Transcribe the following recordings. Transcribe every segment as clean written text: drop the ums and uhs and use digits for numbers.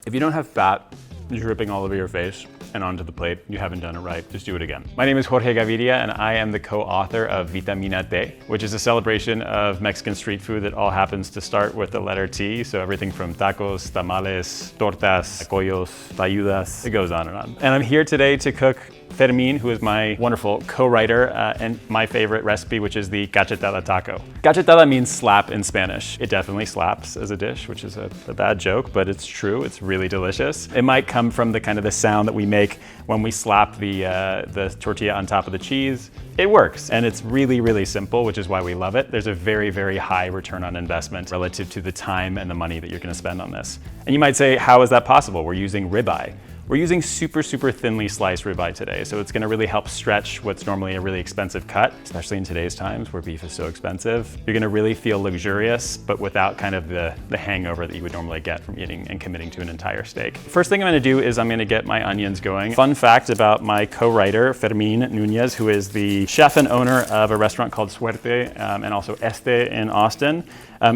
If you don't have fat dripping all over your face and onto the plate, you haven't done it right. Just do it again. My name is Jorge Gaviria, and I am the co-author of Vitamina T, which is a celebration of Mexican street food that all happens to start with the letter T. So everything from tacos, tamales, tortas, tacoyos, tlayudas, it goes on. And I'm here today to cook Fermin, who is my wonderful co-writer, and my favorite recipe, which is the cachetada taco. Cachetada means slap in Spanish. It definitely slaps as a dish, which is a bad joke, but it's true. It's really delicious. It might come from the kind of the sound that we make when we slap the tortilla on top of the cheese. It works, and it's really, really simple, which is why we love it. There's a very, very high return on investment relative to the time and the money that you're gonna spend on this. And you might say, how is that possible? We're using ribeye. We're using super, super thinly sliced ribeye today, so it's gonna really help stretch what's normally a really expensive cut, especially in today's times where beef is so expensive. You're gonna really feel luxurious, but without kind of the hangover that you would normally get from eating and committing to an entire steak. First thing I'm gonna do is I'm gonna get my onions going. Fun fact about my co-writer, Fermin Nunez, who is the chef and owner of a restaurant called Suerte and also Este in Austin,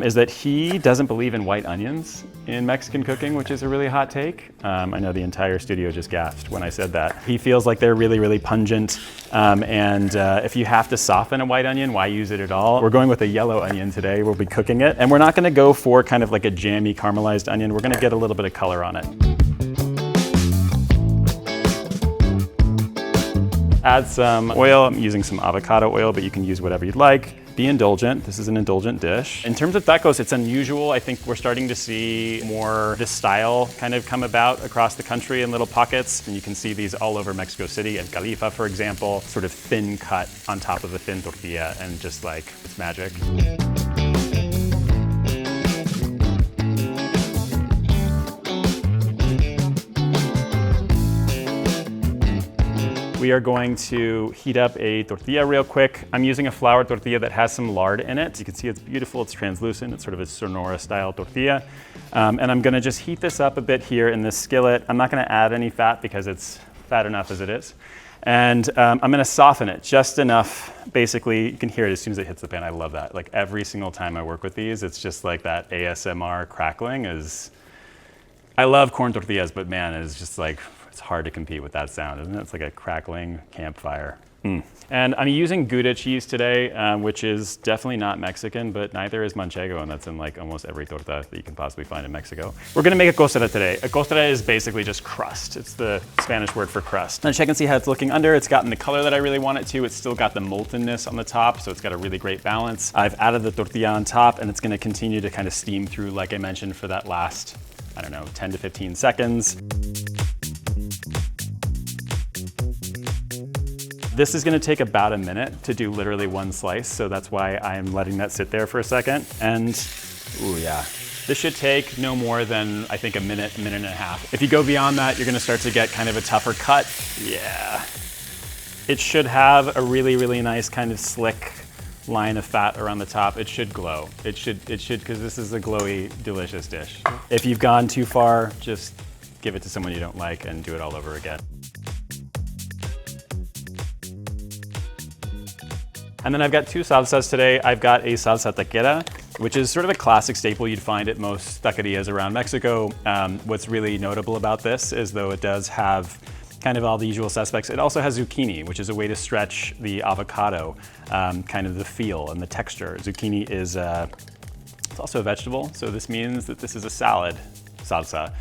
is that he doesn't believe in white onions in Mexican cooking, which is a really hot take. I know the entire studio just gasped when I said that. He feels like they're really, really pungent, and if you have to soften a white onion, why use it at all? We're going with a yellow onion today. We'll be cooking it, and we're not gonna go for kind of like a jammy caramelized onion. We're gonna get a little bit of color on it. Add some oil. I'm using some avocado oil, but you can use whatever you'd like. Be indulgent. This is an indulgent dish. In terms of tacos, it's unusual. I think we're starting to see more this style kind of come about across the country in little pockets. And you can see these all over Mexico City and Califa, for example, sort of thin cut on top of a thin tortilla, and just like, it's magic. We are going to heat up a tortilla real quick. I'm using a flour tortilla that has some lard in it. You can see it's beautiful, it's translucent, it's sort of a Sonora style tortilla. And I'm gonna just heat this up a bit here in this skillet. I'm not gonna add any fat because it's fat enough as it is. And I'm gonna soften it just enough. Basically, you can hear it as soon as it hits the pan. I love that. Like every single time I work with these, it's just like that ASMR crackling is, I love corn tortillas, but man, it's just like, it's hard to compete with that sound, isn't it? It's like a crackling campfire. And I'm using Gouda cheese today, which is definitely not Mexican, but neither is Manchego, and that's in like almost every torta that you can possibly find in Mexico. We're gonna make a costra today. A costra is basically just crust. It's the Spanish word for crust. And check and see how it's looking under. It's gotten the color that I really want it to. It's still got the moltenness on the top, so it's got a really great balance. I've added the tortilla on top, and it's gonna continue to kind of steam through, like I mentioned, for that last, I don't know, 10 to 15 seconds. This is gonna take about a minute to do literally one slice, so that's why I'm letting that sit there for a second. And, ooh yeah. This should take no more than, I think, a minute and a half. If you go beyond that, you're gonna start to get kind of a tougher cut. Yeah. It should have a really, really nice kind of slick line of fat around the top. It should glow. It should, because this is a glowy, delicious dish. If you've gone too far, just give it to someone you don't like and do it all over again. And then I've got two salsas today. I've got a salsa taquera, which is sort of a classic staple you'd find at most taquerias around Mexico. What's really notable about this is, though it does have kind of all the usual suspects, it also has zucchini, which is a way to stretch the avocado, kind of the feel and the texture. Zucchini is it's also a vegetable, so this means that this is a salad salsa.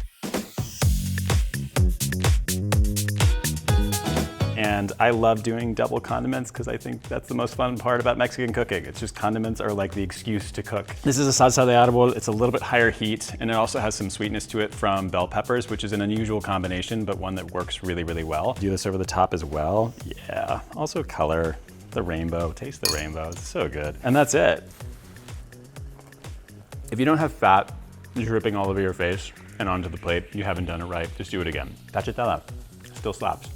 And I love doing double condiments because I think that's the most fun part about Mexican cooking. It's just condiments are like the excuse to cook. This is a salsa de árbol. It's a little bit higher heat, and it also has some sweetness to it from bell peppers, which is an unusual combination, but one that works really, really well. Do this over the top as well. Yeah, also color, the rainbow, taste the rainbow, it's so good. And that's it. If you don't have fat dripping all over your face and onto the plate, you haven't done it right. Just do it again. Cachetada, still slaps.